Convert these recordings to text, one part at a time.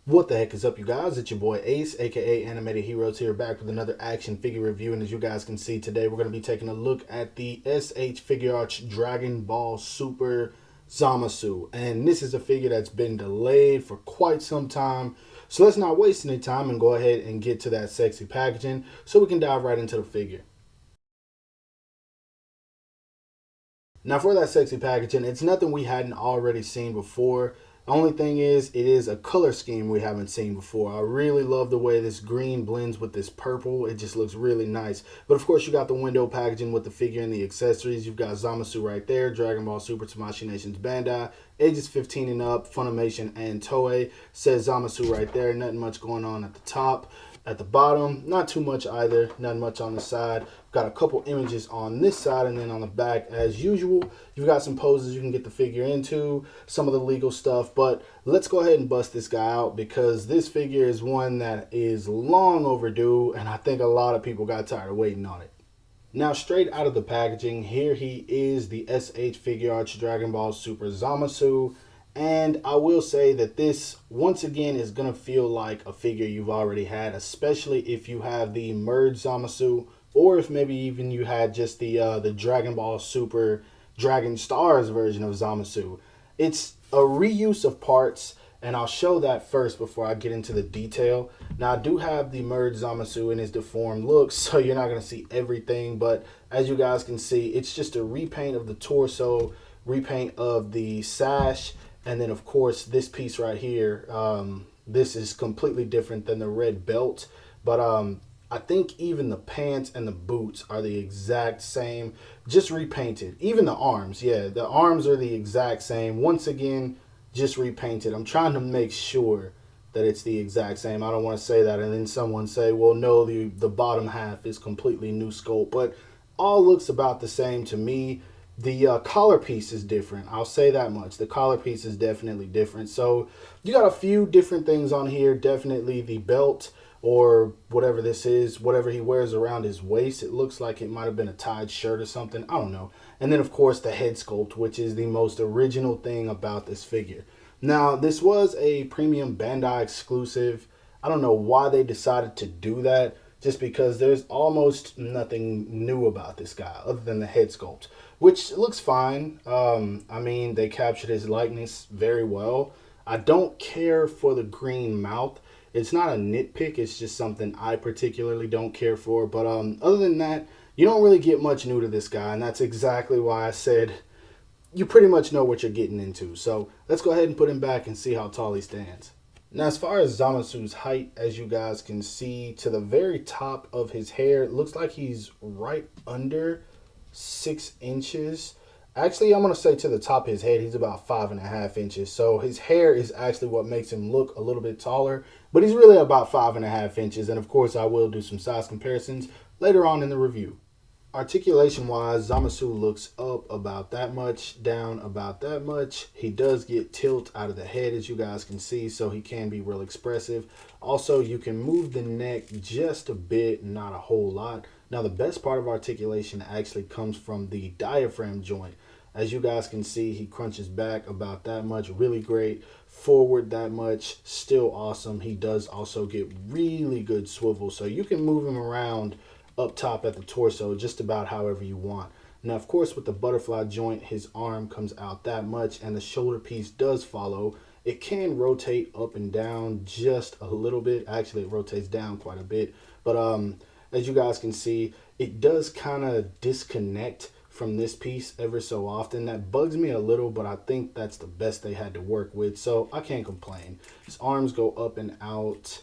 What the heck is up, you guys? It's your boy Ace, aka Animated Heroes, here back with another action figure review. And as you guys can see today, we're going to be taking a look at the SH Figuarts Dragon Ball Super Zamasu. And this is a figure that's been delayed for quite some time. So let's not waste any time and go ahead and get to that sexy packaging so we can dive right into the figure. Now for that sexy packaging, it's nothing we hadn't already seen before. The only thing is, it is a color scheme we haven't seen before. I really love the way this green blends with this purple. It just looks really nice. But of course, you got the window packaging with the figure and the accessories. You've got Zamasu right there, Dragon Ball Super Tamashii Nations Bandai, ages 15 and up, Funimation and Toei. Says Zamasu right there. Nothing much going on at the top. At the bottom, not too much either, not much on the side. Got a couple images on this side, and then on the back, as usual, you've got some poses you can get the figure into, some of the legal stuff. But let's go ahead and bust this guy out, because this figure is one that is long overdue, and I think a lot of people got tired of waiting on it. Now, straight out of the packaging, here he is, the SH Figuarts Dragon Ball Super Zamasu. And I will say that this, once again, is going to feel like a figure you've already had, especially if you have the merged Zamasu, or if maybe even you had just the Dragon Ball Super Dragon Stars version of Zamasu. It's a reuse of parts, and I'll show that first before I get into the detail. Now, I do have the merged Zamasu in his deformed look, so you're not going to see everything, but as you guys can see, it's just a repaint of the torso, repaint of the sash, and then of course this piece right here, this is completely different than the red belt, but I think even the pants and the boots are the exact same, just repainted. Even the arms, yeah, the arms are the exact same. Once again, just repainted. I'm trying to make sure that it's the exact same. I don't want to say that and then someone say, well, no, the bottom half is completely new sculpt, but all looks about the same to me. The collar piece is different. I'll say that much. The collar piece is definitely different. So you got a few different things on here. Definitely the belt, or whatever this is, whatever he wears around his waist. It looks like it might have been a tied shirt or something. I don't know. And then, of course, the head sculpt, which is the most original thing about this figure. Now, this was a premium Bandai exclusive. I don't know why they decided to do that, just because there's almost nothing new about this guy other than the head sculpt, which looks fine. I mean, they captured his likeness very well. I don't care for the green mouth. It's not a nitpick. It's just something I particularly don't care for. But other than that, you don't really get much new to this guy, and that's exactly why I said you pretty much know what you're getting into. So let's go ahead and put him back and see how tall he stands. Now, as far as Zamasu's height, as you guys can see, to the very top of his hair, it looks like he's right under 6 inches. Actually, I'm going to say to the top of his head, he's about 5.5 inches. So his hair is actually what makes him look a little bit taller, but he's really about 5.5 inches. And of course, I will do some size comparisons later on in the review. Articulation wise, Zamasu looks up about that much, down about that much. He does get tilt out of the head, as you guys can see, so he can be real expressive. Also, you can move the neck just a bit, not a whole lot. Now, the best part of articulation actually comes from the diaphragm joint. As you guys can see, he crunches back about that much, really great. Forward that much, still awesome. He does also get really good swivel, so you can move him around up top at the torso just about however you want. Now, of course, with the butterfly joint, his arm comes out that much, and the shoulder piece does follow. It can rotate up and down just a little bit. Actually, it rotates down quite a bit, but as you guys can see, it does kind of disconnect from this piece ever so often. That bugs me a little, but I think that's the best they had to work with, so I can't complain. His arms go up and out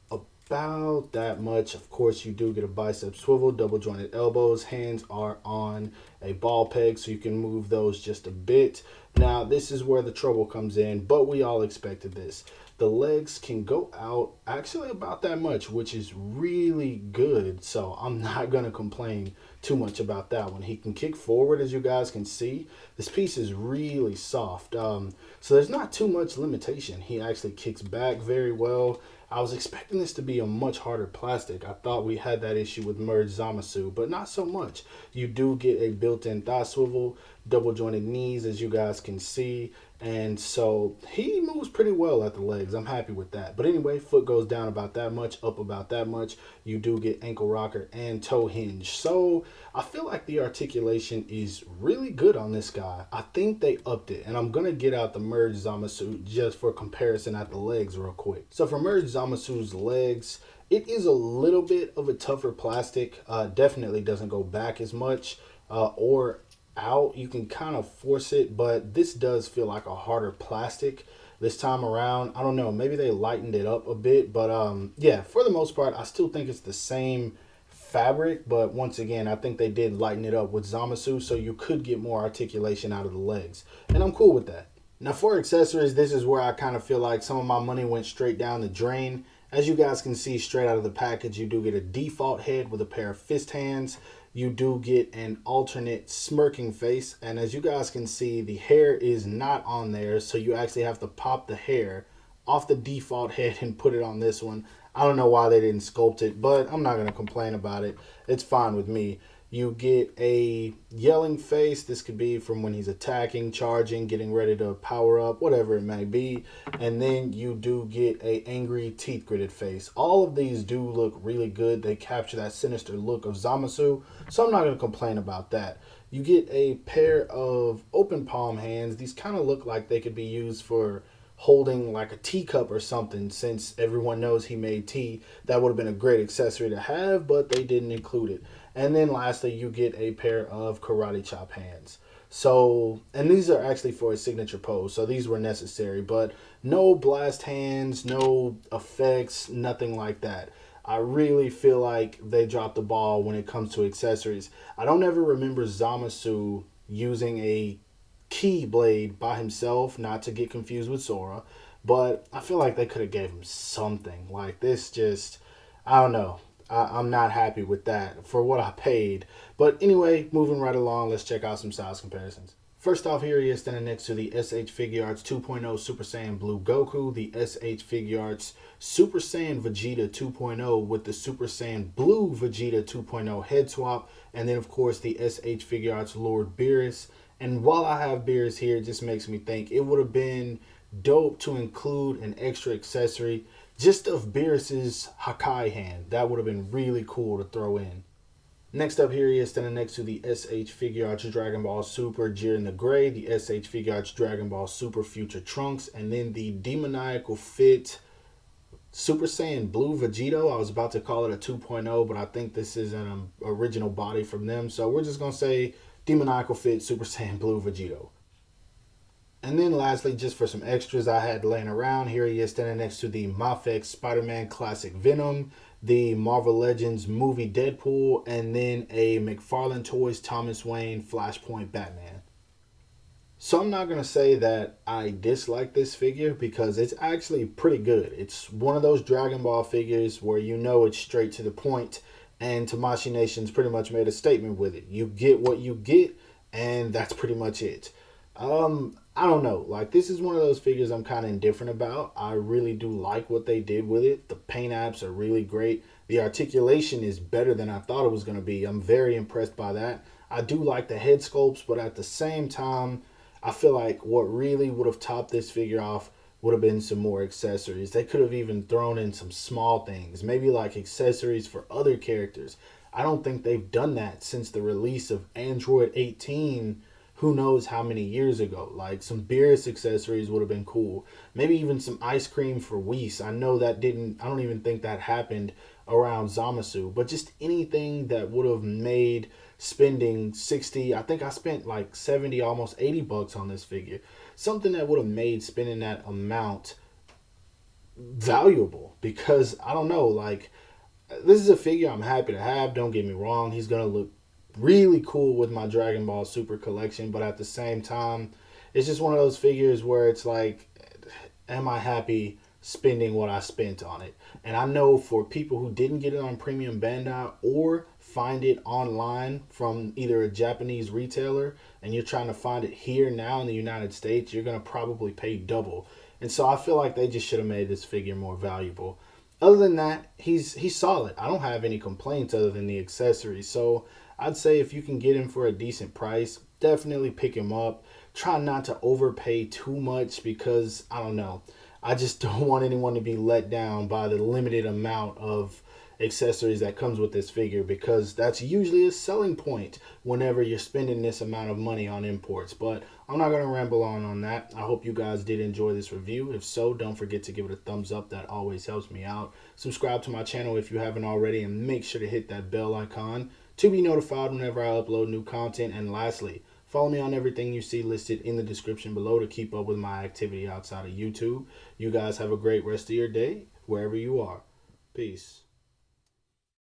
about that much. Of course, you do get a bicep swivel, double jointed elbows. Hands are on a ball peg, so you can move those just a bit. Now, this is where the trouble comes in, but we all expected this. The legs can go out actually about that much, which is really good, so I'm not going to complain too much about that one. He can kick forward, as you guys can see. This piece is really soft, so there's not too much limitation. He actually kicks back very well. I was expecting this to be a much harder plastic. I thought we had that issue with merged Zamasu, but not so much. You do get a built-in thigh swivel, double jointed knees, as you guys can see, And so he moves pretty well at the legs. I'm happy with that. But anyway, foot goes down about that much, up about that much. You do get ankle rocker and toe hinge. So I feel like the articulation is really good on this guy. I think they upped it. And I'm going to get out the merge Zamasu just for comparison at the legs real quick. So for merge Zamasu's legs, it is a little bit of a tougher plastic. Definitely doesn't go back as much or out. You can kind of force it, but this does feel like a harder plastic this time around. I don't know, maybe they lightened it up a bit, but yeah, for the most part I still think it's the same fabric, but once again I think they did lighten it up with Zamasu, so you could get more articulation out of the legs, and I'm cool with that. Now for accessories, this is where I kind of feel like some of my money went straight down the drain. As you guys can see straight out of the package, you do get a default head with a pair of fist hands. You do get an alternate smirking face, and as you guys can see, the hair is not on there, so you actually have to pop the hair off the default head and put it on this one. I don't know why they didn't sculpt it, but I'm not going to complain about it. It's fine with me. You get a yelling face. This could be from when he's attacking, charging, getting ready to power up, whatever it may be. And then you do get a angry, teeth gritted face. All of these do look really good. They capture that sinister look of Zamasu, so I'm not going to complain about that. You get a pair of open palm hands. These kind of look like they could be used for holding like a teacup or something, since everyone knows he made tea. That would have been a great accessory to have, but they didn't include it. And then lastly, you get a pair of karate chop hands. So, and these are actually for a signature pose, so these were necessary, but no blast hands, no effects, nothing like that. I really feel like they dropped the ball when it comes to accessories. I don't ever remember Zamasu using a key blade by himself, not to get confused with Sora, but I feel like they could have gave him something. Like this just, I don't know. I'm not happy with that for what I paid. But anyway, moving right along, let's check out some size comparisons. First off, here he is standing next to the SH Figuarts 2.0 Super Saiyan Blue Goku, the SH Figuarts Super Saiyan Vegeta 2.0 with the Super Saiyan Blue Vegeta 2.0 head swap, and then of course the SH Figuarts Lord Beerus. And while I have Beerus here, it just makes me think it would have been dope to include an extra accessory just of Beerus's Hakai hand. That would have been really cool to throw in. Next up, here he is standing next to the SH Figuarts Dragon Ball Super Jiren the Gray, the SH Figuarts Dragon Ball Super Future Trunks, and then the Demoniacal Fit Super Saiyan Blue Vegito. I was about to call it a 2.0, but I think this is an original body from them, so we're just going to say Demoniacal Fit Super Saiyan Blue Vegito. And then lastly, just for some extras I had laying around, here he is standing next to the Mafex Spider-Man Classic Venom, the Marvel Legends movie Deadpool, and then a McFarlane Toys Thomas Wayne Flashpoint Batman. So I'm not going to say that I dislike this figure because it's actually pretty good. It's one of those Dragon Ball figures where you know it's straight to the point, and Tamashii Nation's pretty much made a statement with it. You get what you get, and that's pretty much it. I don't know. Like, this is one of those figures I'm kind of indifferent about. I really do like what they did with it. The paint apps are really great. The articulation is better than I thought it was going to be. I'm very impressed by that. I do like the head sculpts, but at the same time, I feel like what really would have topped this figure off would have been some more accessories. They could have even thrown in some small things, maybe like accessories for other characters. I don't think they've done that since the release of Android 18, who knows how many years ago. Like some Beerus accessories would have been cool. Maybe even some ice cream for Whis. I know that didn't, I don't even think that happened around Zamasu, but just anything that would have made spending 60, I think I spent like 70, almost 80 bucks on this figure. Something that would have made spending that amount valuable, because I don't know, like, this is a figure I'm happy to have, don't get me wrong. He's going to look really cool with my Dragon Ball Super collection, but at the same time, it's just one of those figures where it's like, am I happy spending what I spent on it? And I know for people who didn't get it on Premium Bandai or find it online from either a Japanese retailer and you're trying to find it here now in the United States, you're going to probably pay double. And so I feel like they just should have made this figure more valuable. Other than that, he's solid. I don't have any complaints other than the accessories. So I'd say if you can get him for a decent price, definitely pick him up. try not to overpay too much because I don't know. I just don't want anyone to be let down by the limited amount of accessories that comes with this figure, because that's usually a selling point whenever you're spending this amount of money on imports. But I'm not going to ramble on that. I hope you guys did enjoy this review. If so, don't forget to give it a thumbs up. That always helps me out. Subscribe to my channel if you haven't already, and make sure to hit that bell icon to be notified whenever I upload new content. And lastly, follow me on everything you see listed in the description below to keep up with my activity outside of YouTube. You guys have a great rest of your day wherever you are. Peace.